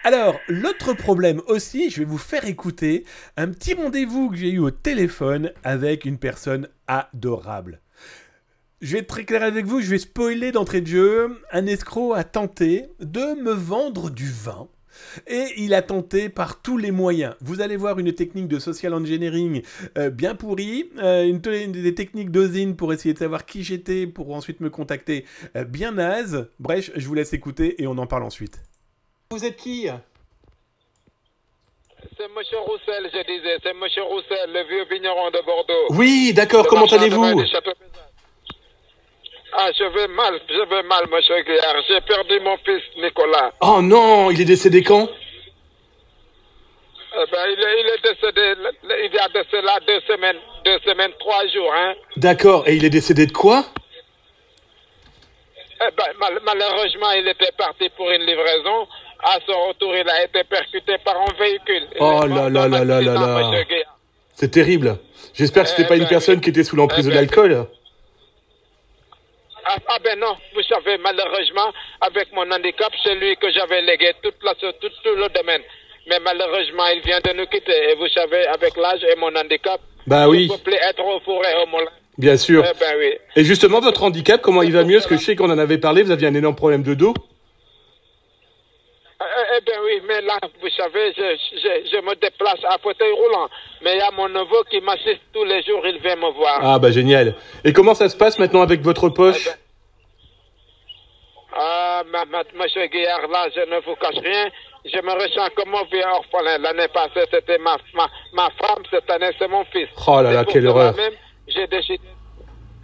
Alors, l'autre problème aussi, je vais vous faire écouter un petit rendez-vous que j'ai eu au téléphone avec une personne adorable. Je vais être très clair avec vous, je vais spoiler d'entrée de jeu. Un escroc a tenté de me vendre du vin. Et il a tenté par tous les moyens. Vous allez voir une technique de social engineering bien pourrie, des techniques d'osine pour essayer de savoir qui j'étais, pour ensuite me contacter bien naze. Bref, je vous laisse écouter et on en parle ensuite. Vous êtes qui? C'est Monsieur Roussel, je disais. C'est Monsieur Roussel, le vieux vigneron de Bordeaux. Oui, d'accord, comment allez-vous? Ah, je vais mal, Monsieur Guillard. J'ai perdu mon fils, Nicolas. Oh non, il est décédé quand? Il est décédé, il y a de cela 2 semaines, 3 jours, hein. D'accord, et il est décédé de quoi? Malheureusement, il était parti pour une livraison. À son retour, il a été percuté par un véhicule. Oh là là là là là là. C'est terrible. J'espère que c'était pas une personne qui était sous l'emprise de l'alcool. Non, vous savez, malheureusement, avec mon handicap, c'est lui que j'avais légué tout le domaine. Mais malheureusement, il vient de nous quitter. Et vous savez, avec l'âge et mon handicap, bah oui, je ne peux plus être au four et au moulin. Bien sûr. Oui. Et justement, votre handicap, comment il va mieux? Parce que je sais qu'on en avait parlé, vous aviez un énorme problème de dos. Oui, mais là, vous savez, je me déplace à fauteuil roulant. Mais il y a mon neveu qui m'assiste tous les jours, il vient me voir. Ah bah génial. Et comment ça se passe maintenant avec votre poche? Monsieur Guillard, là, je ne vous cache rien. Je me ressens comme un vieux orphelin. L'année passée, c'était ma femme. Cette année, c'est mon fils. Oh là là, quelle horreur. Même, j'ai décidé...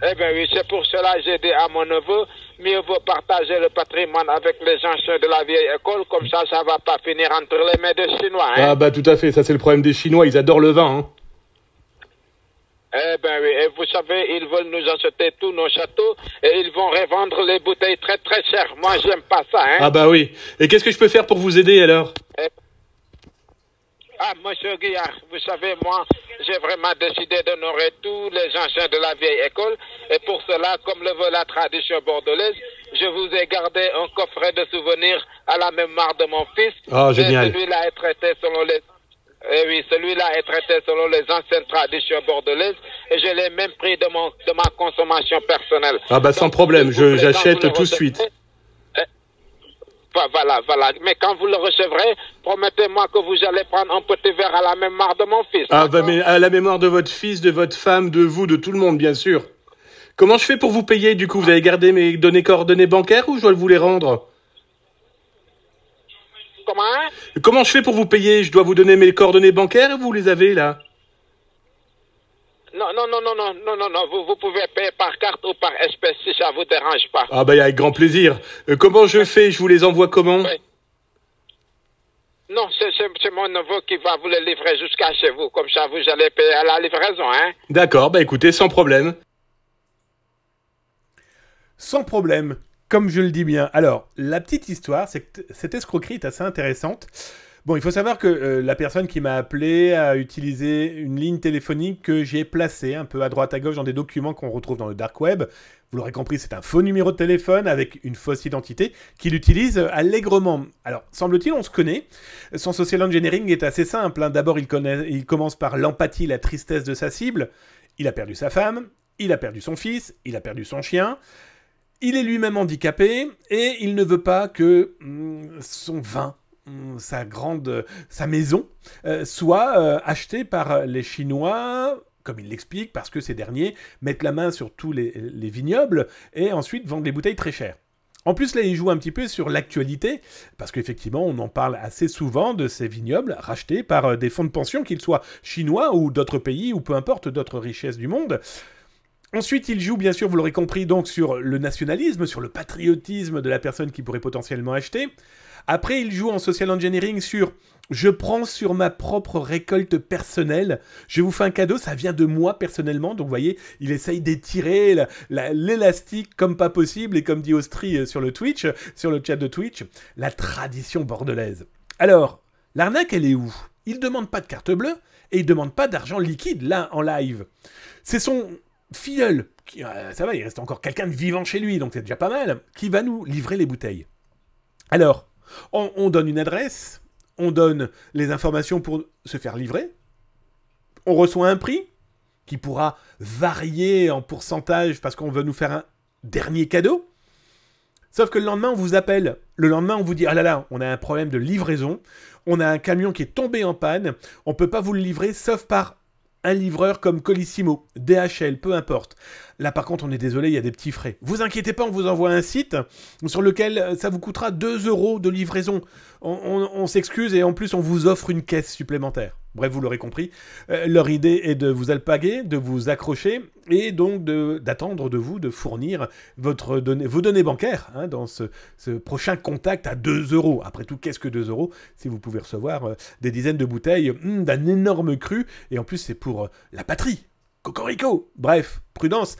oui, c'est pour cela que j'ai dit à mon neveu, mieux vaut partager le patrimoine avec les anciens de la vieille école, comme ça va pas finir entre les mains des Chinois. Hein? Ah bah tout à fait, ça c'est le problème des Chinois, ils adorent le vin. Hein. Oui, et vous savez, ils veulent nous acheter tous nos châteaux et ils vont revendre les bouteilles très très chères. Moi, j'aime pas ça. Hein? Ah bah oui. Et qu'est-ce que je peux faire pour vous aider alors? Monsieur Guillard, vous savez, moi, j'ai vraiment décidé d'honorer tous les anciens de la vieille école. Et pour cela, comme le veut la tradition bordelaise, je vous ai gardé un coffret de souvenirs à la mémoire de mon fils. Ah, génial. Celui-là est traité selon les... celui-là est traité selon les anciennes traditions bordelaises. Et je l'ai même pris de ma consommation personnelle. Ah bah sans problème, j'achète tout de suite. Voilà. Mais quand vous le recevrez, promettez-moi que vous allez prendre un petit verre à la mémoire de mon fils. Ah bah mais à la mémoire de votre fils, de votre femme, de vous, de tout le monde, bien sûr. Comment je fais pour vous payer, du coup? Vous avez gardé mes coordonnées bancaires ou je dois vous les rendre? Comment je fais pour vous payer? Je dois vous donner mes coordonnées bancaires ou vous les avez, là? Non, vous pouvez payer par carte ou par espèce si ça vous dérange pas. Ah bah avec grand plaisir. Comment je fais? Je vous les envoie comment? Oui. Non, c'est mon neveu qui va vous les livrer jusqu'à chez vous. Comme ça, vous allez payer à la livraison, hein? D'accord, bah écoutez, sans problème. Sans problème, comme je le dis bien. Alors, la petite histoire, c'est que cette escroquerie est assez intéressante. Bon, il faut savoir que la personne qui m'a appelé a utilisé une ligne téléphonique que j'ai placée un peu à droite à gauche dans des documents qu'on retrouve dans le dark web. Vous l'aurez compris, c'est un faux numéro de téléphone avec une fausse identité qu'il utilise allègrement. Alors, semble-t-il, on se connaît. Son social engineering est assez simple. Hein. D'abord, il commence par l'empathie, la tristesse de sa cible. Il a perdu sa femme, il a perdu son fils, il a perdu son chien. Il est lui-même handicapé et il ne veut pas que son vin, sa maison, soit achetée par les Chinois, comme il l'explique, parce que ces derniers mettent la main sur tous les vignobles et ensuite vendent les bouteilles très chères. En plus, là, il joue un petit peu sur l'actualité, parce qu'effectivement, on en parle assez souvent de ces vignobles rachetés par des fonds de pension, qu'ils soient chinois ou d'autres pays, ou peu importe, d'autres richesses du monde. Ensuite, il joue, bien sûr, vous l'aurez compris, donc sur le nationalisme, sur le patriotisme de la personne qui pourrait potentiellement acheter. Après, il joue en social engineering sur « je prends sur ma propre récolte personnelle, je vous fais un cadeau, ça vient de moi personnellement ». Donc, vous voyez, il essaye d'étirer l'élastique comme pas possible, et comme dit Austri sur le Twitch, sur le chat de Twitch, la tradition bordelaise. Alors, l'arnaque, elle est où? Il demande pas de carte bleue, et il demande pas d'argent liquide, là, en live. C'est son filleul, ça va, il reste encore quelqu'un de vivant chez lui, donc c'est déjà pas mal, qui va nous livrer les bouteilles. Alors, on donne une adresse, on donne les informations pour se faire livrer, on reçoit un prix qui pourra varier en pourcentage parce qu'on veut nous faire un dernier cadeau. Sauf que le lendemain, on vous appelle. Le lendemain, on vous dit « Ah là là, on a un problème de livraison. On a un camion qui est tombé en panne. On ne peut pas vous le livrer sauf par un livreur comme Colissimo, DHL, peu importe. Là, par contre, on est désolé, il y a des petits frais. Vous inquiétez pas, on vous envoie un site sur lequel ça vous coûtera 2 € de livraison. On s'excuse et en plus, on vous offre une caisse supplémentaire. » Bref, vous l'aurez compris, leur idée est de vous alpaguer, de vous accrocher et donc d'attendre de vous de fournir vos données bancaires dans ce prochain contact à 2 €. Après tout, qu'est-ce que 2 € si vous pouvez recevoir des dizaines de bouteilles d'un énorme cru et en plus c'est pour la patrie. Cocorico. Bref, prudence.